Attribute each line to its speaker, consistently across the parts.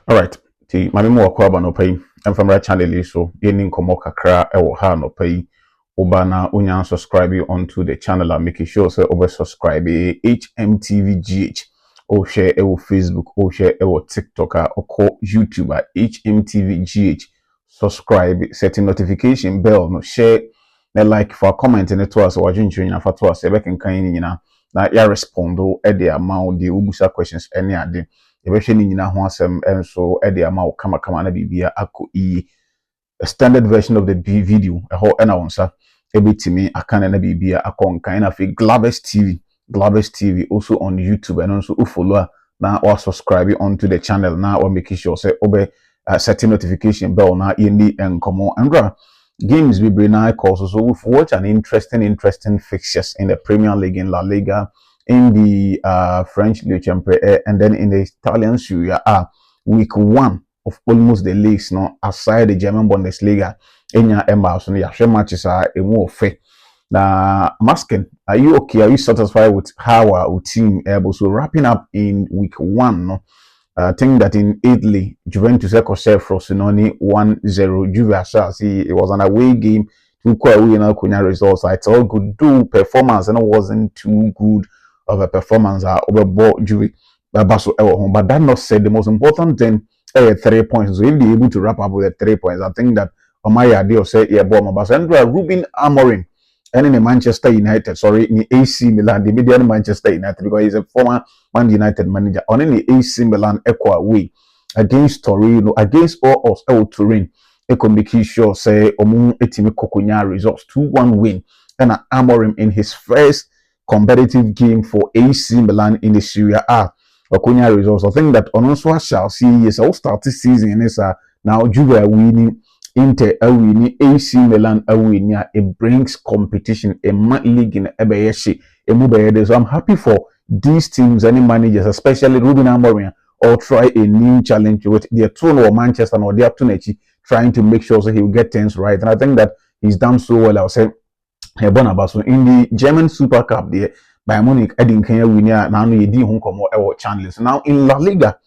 Speaker 1: All right. Ti mame mo wakwa ba no pai. Emfamra channel yi so yeni nkomo kakra e wo ha no pai. Oba na unya subscribe onto the channel and make sure say oba subscribe HMTVGH. O share e wo Facebook, o share e wo TikTok, o ko YouTube HMTVGH. Subscribe, set notification bell no share na like for comment ne to us wajunchu na fa to us e be kan kan nyina na ya respond e de amount the ubusa questions any ade yɛbɛhwɛ ne nyina ho asɛm nso de ama wo kama na biribia akɔ iyi a standard version of the video ɛhɔ ɛna wo nsa ɛbɛtumi aka na biribia akɔ nkan na afei Glabers TV also on YouTube and also follow na or subscribe onto the channel na or make sure say obe setting notification bell na yɛni nkɔmmɔ andra games be na calls so we've watched an interesting fixtures in the Premier League, in La Liga, in the French Ligue Championnat, and then in the Italian Serie A. Week 1 of almost the leagues, no, aside the German Bundesliga, Enya Emma, so the matches are a more fair. Now, Masken, are you okay? Are you satisfied with how our team able? So wrapping up in week 1, no. I think that in Italy, Juventus Ecosel Frosinone 1-0. Juve it was an away game. Two quite winner Kunya results. It's all good do performance and it wasn't too good of a performance over Juve. But that not said, the most important thing 3 points. So if they're able to wrap up with the 3 points, I think that my idea of say yeah, but Ruben Amorim and in the Manchester United, sorry, in the AC Milan, the media in Manchester United, because he's a former Man United manager. On in the AC Milan equal away against Torino, against all of El Turin, it can make sure say Omun Etimi Kokonya results 2-1 win. And Amorim in his first competitive game for AC Milan in the Serie A. Kokonya results. I think that Onoswa shall see yes, all start this season is now Juve winning. Inter awini AC Milan awini it brings competition a league in ebeyeshi emubeyede. So I'm happy for these teams and managers, especially Ruben Amorim, or try a new challenge with their tune or Manchester or their Tunechi, trying to make sure that he will get things right. And I think that he's done so well. I'll say in the German Super Cup there, Bayern Munich Edin Kenya winner now yedi hunkomo ewo channels. Now in La Liga.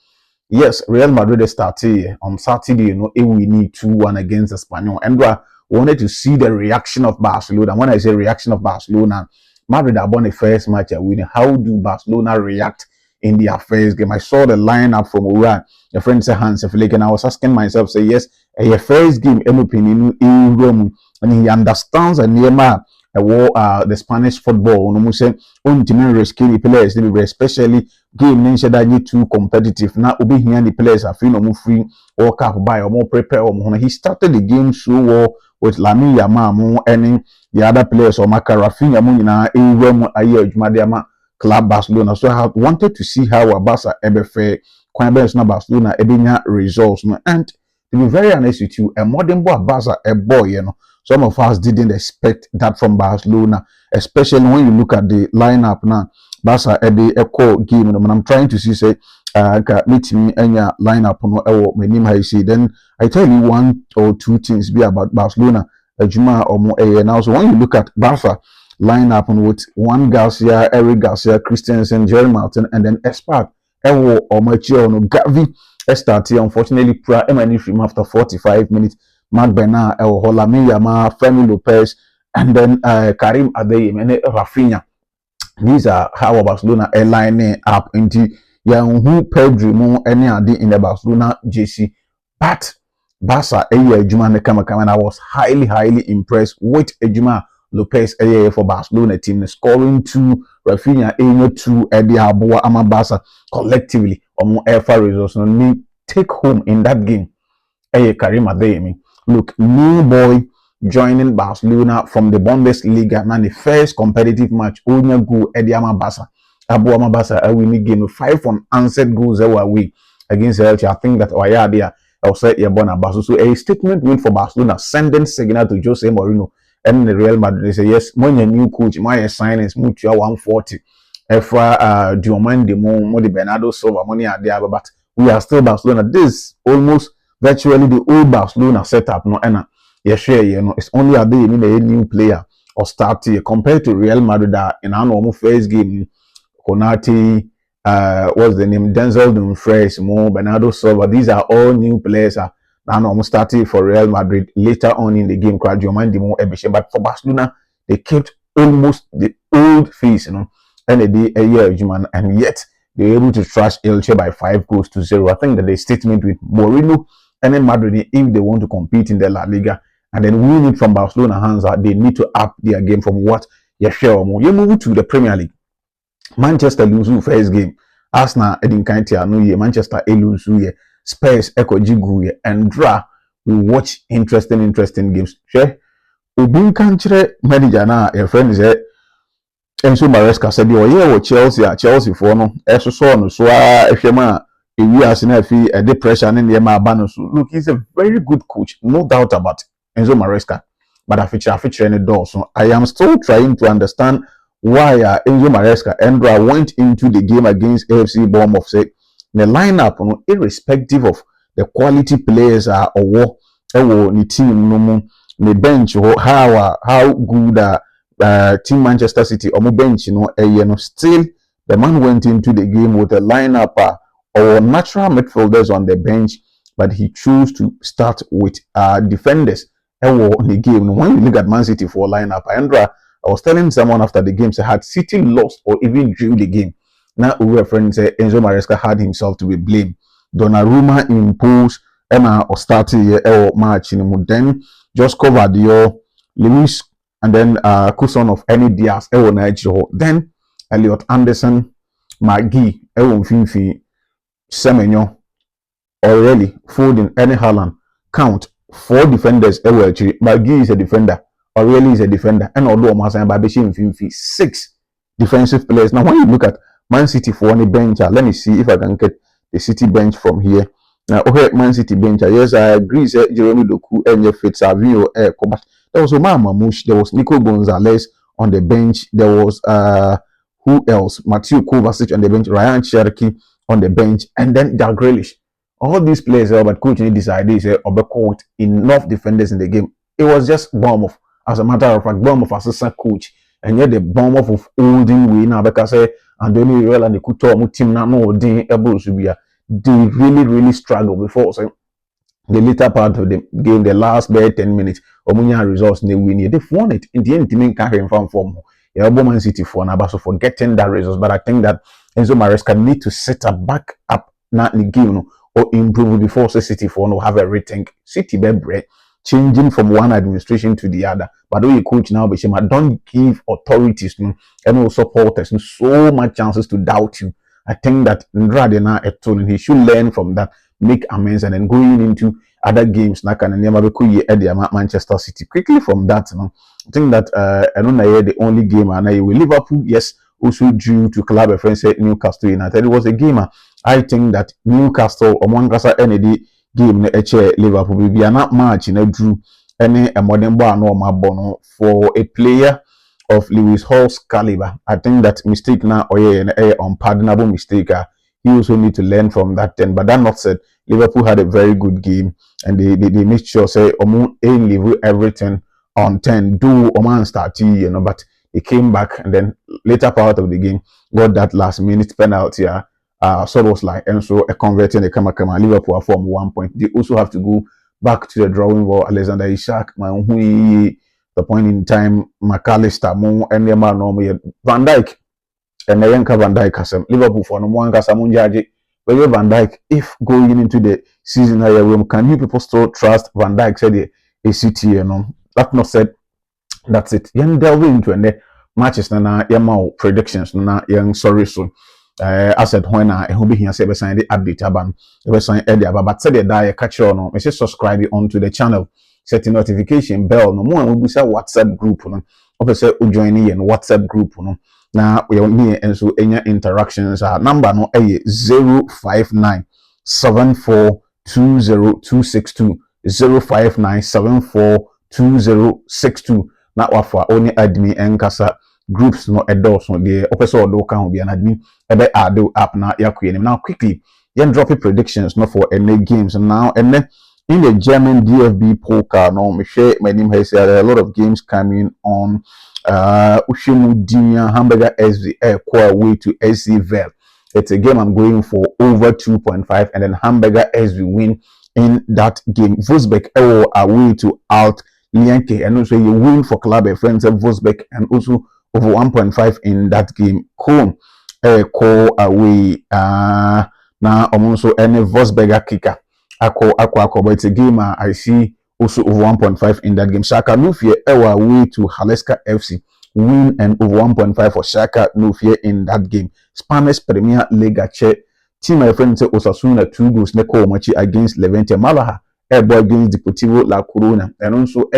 Speaker 1: Yes, Real Madrid started on Saturday, we need 2-1 against Espanyol. And I wanted to see the reaction of Barcelona. When I say reaction of Barcelona, Madrid have won the first match and winning. How do Barcelona react in their first game? I saw the lineup from Uran. The friend said Hans Flick, and I was asking myself, say yes, your first game, in Rome, and he understands and the Spanish football. No say on risky players, especially game nation that you too competitive. Now obi here the players are free no more free or cap by or more prepare or he started the game so well with Lamine Yamal and the other players or Macarafinha Munina a year Jumadiama Club Barcelona. So I wanted to see how Barca ever fare Quanbens Barcelona Ebinya results. And to be very honest with you, a modern boy Barca a boy, some of us didn't expect that from Barcelona, especially when you look at the lineup now. Barca at the echo game, and I'm trying to see say meet me and your lineup on my name I see. Then I tell you one or two things be about Barcelona, Juma or more now. So when you look at Barca lineup with Juan Garcia, Eric Garcia, Christensen, Jerry Martin, and then Espat, Ewo or Machio no Gavi started unfortunately pra from after 45 minutes. Mark Bernard, El Lamine Yamal, Femi Lopez, and then Karim Adeyemi and Rafinha. These are how Barcelona line up into who Pedro mo any idea in the Barcelona JC. But Barca Ejuma Nekama, and I was highly impressed with Ejuma Lopez for Barcelona team scoring 2, Rafinha 2, Eddie Aboa Ama Barca collectively on EFA results. No take home in that game. Karim Adeyemi. Look, new boy joining Barcelona from the Bundesliga, and the first competitive match. Onyagu Ediama Barca, Abu Amabasa, a winning game with 5 unanswered goals away against Elche. I think that Oyabia I'll say Barca. So a statement win for Barcelona, sending signal to Jose Mourinho and the Real Madrid. They say yes, when your new coach, my signings Mutua 140. Efra Diomande Mo the Bernardo Silva money at the but we are still Barcelona. This almost virtually the old Barcelona setup, no, and it's only a day you need a new player or start here compared to Real Madrid in our normal first game. Konate, what's the name? Denzel Dumfries, Mo, Bernardo Silva. These are all new players. Now almost started for Real Madrid later on in the game. But for Barcelona, they kept almost the old face, and they did a year, and yet they were able to trash Elche by 5 goals to 0. I think that the statement with Mourinho and then Madrid, if they want to compete in the La Liga and then win it from Barcelona hands out, they need to up their game from what you share. You move to the Premier League. Manchester lose first game. Arsenal edin kanti anu ye. Manchester lose ye. Spurs eko jigu ye. And draw. We watch interesting games. Share. Obin kanchire manager na your friend is Enzo Maresca said you here Chelsea for no. Eso so no so ehwema ewi ase na fi e de pressure ne ne ma ba no so. Look, he's a very good coach, no doubt about it. Enzo Maresca. But I feature any door. So I am still trying to understand why Enzo Maresca Endra went into the game against AFC Bournemouth. Say the lineup, irrespective of the quality players are or the team, the bench, how good Team Manchester City or bench, still the man went into the game with a lineup or natural midfielders on the bench, but he chose to start with defenders. In the game, when you look at Man City for lineup, Endra, I was telling someone after the game, say had City lost or even drew the game, now we friends say Enzo Maresca had himself to be blamed. Donnarumma imposed Emma or started a match in then just covered your Lewis and then Cousin of any Diaz then Elliot Anderson, McGee, Finfi, Semenyo, Aureli, Foden, any Haaland, count 4 defenders. McGee is a defender. Aureli is a defender, and although Masan Babishi in 6 defensive players. Now, when you look at Man City for any bench, let me see if I can get the City bench from here. Now, okay, Man City bench. Yes, I agree. Jeremy Doku and your fit Savio Kobat. There was Omar Mamouche. There was Nico Gonzalez on the bench. There was who else? Matthew Kovacic on the bench. Ryan Cherky on the bench, and then Jack Grealish. All these players, but coach decided to overcoat enough defenders in the game. It was just Bournemouth. As a matter of fact, Bournemouth assistant coach, and yet the Bournemouth of holding way now because Anthony Real and the Kuto team now no able to be they really struggle before the later part of the game, the last 10 minutes, Omunya results they win. They've won it in the end. Team can't inform form. Man City for now, so forgetting that results. But I think that Enzo Maresca need to set a back up not the game or improve before City for no have a rethink. City bread changing from one administration to the other. But when you coach now, don't give authorities and also supporters so much chances to doubt you. I think that he should learn from that, make amends, and then going into other games like Manchester City. Quickly from that, I think that I don't know the only game and with Liverpool, yes, also due to club friends said Newcastle United. It was a game. I think that Newcastle or Moncasa NAD game Liverpool will be not match in a drew any a modern bar normal bono for a player of Lewis Hall's caliber. I think that mistake now or an unpardonable mistake. He also need to learn from that then. But that not said, Liverpool had a very good game and they made sure say Omun level everything on 10. Do Oman start, but they came back and then later part of the game got that last minute penalty. So it was like and so a converting the Kama Liverpool form 1 point. They also have to go back to the drawing board. Alexander Isak, the point in time, McAllister, and the man Van Dijk. And Nayanka Van Dijk has Liverpool for no one Casamunjaji. But Van Dijk, if going into the season can you people still trust Van Dijk said a City, That not said, that's it. Young delve into and the matches na yama predictions na young sorry so. I said when I will be here say sign the update aban we sign earlier but said that catch on me say subscribe onto the channel, set the notification bell no more we say WhatsApp group no say join in WhatsApp group no na we here and so any interactions number no 059 7420262 059 7420262 na wafa only admin enkasa groups no endorse no the opposite do can be an admin ebe ado app na yakwe now quickly then drop predictions no for any games now and then in the German DFB poker no me share my name has there are a lot of games coming on Ushimu Dinya Hamburger SV Air way to SC Vel It's a game I'm going for over 2.5, and then Hamburger as we win in that game. Wolfsburg away to Alt Lienke, and also you win for club friends of Wolfsburg, and also over 1.5 in that game. Cool. Call away. Now I'm also any Wolfsburger kicker. But it's a game I see also over 1.5 in that game. Shaka Nufie away to Haleska FC. Win and over 1.5 for Shaka Nufie in that game. Spanish Premier Liga che team my friend say Osasuna 2 goals ne call match against Levante. Malaha boy against Deportivo La Corona, and also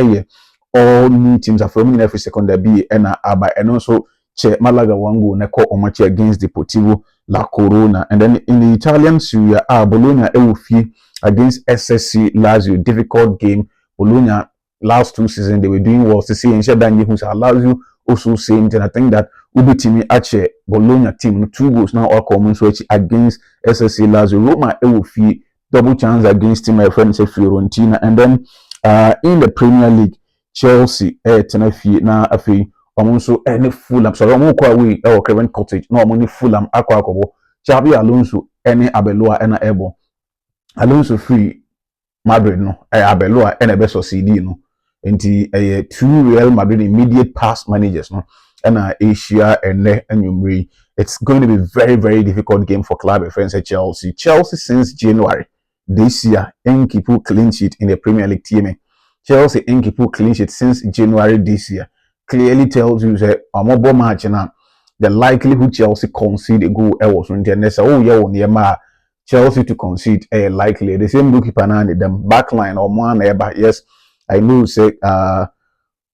Speaker 1: all new teams are from every second B and Aba, and also che Malaga 1 goal ne call match against Deportivo La Corona. And then in the Italian Serie A, Bologna Eufi against SSC Lazio, difficult game. Bologna last 2 seasons they were doing well. To see and Shadani who's Lazio also same thing. I think that Ubi Timi Ache Bologna team 2 goals now all common switch against SSC Lazio. Roma Eufi double chance against team my friend say Fiorentina. And then in the Premier League, Chelsea Tenefi na afi also any Fulham. So I'm away Craven Cottage. No money Fulham Aquacobo. Xabi Alonso any Abeloa and Ebo. Alonso free Madrid no Abeloa and a best CD no. Nti 2 Real Madrid immediate past managers no and Asia and Umri. It's going to be very, very difficult game for club friends at Chelsea. Chelsea since January this year keep clean sheet in the Premier League team. Chelsea keep clean sheet since January this year. Clearly tells you that a mobile match now the likelihood Chelsea concede a goal was when they say, oh yeah, on the Chelsea to concede likely the same goalkeeper now them backline or one but yes. I know say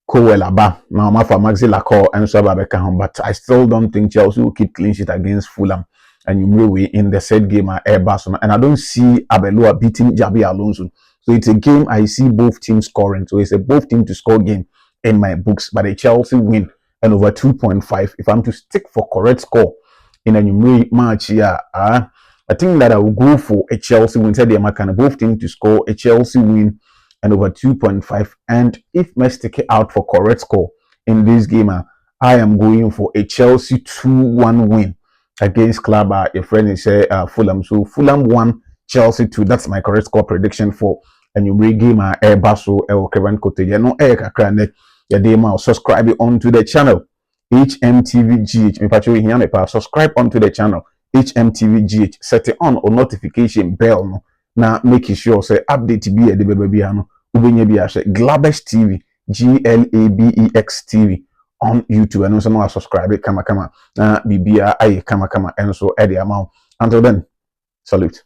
Speaker 1: Kowelaba now my for Maxi Lacour and Sababeka, but I still don't think Chelsea will keep clean sheet against Fulham and Umrewe in the said game at Barcelona. And I don't see Abeloa beating Xabi Alonso. So it's a game I see both teams scoring. So it's a both team to score game in my books, but a Chelsea win and over 2.5. If I'm to stick for correct score in a Umrewe match here, I think that I will go for a Chelsea win. Said they can both teams to score a Chelsea win and over 2.5. And if I stick it out for correct score in this game, I am going for a Chelsea 2-1 win against Club. A friend is Fulham. So Fulham 1, Chelsea 2. That's my correct score prediction for a new game. Basso Kevin Cottage. No subscribe onto the channel HMTVGH. Subscribe onto the channel HMTVGH. Set it on or notification bell. No. Now make sure say update be the baby ano ubenye bi ahye Glabex TV GLABEX TV on YouTube and also no subscribe kama na bibia aye kama and so e dey amount. Until then, salute.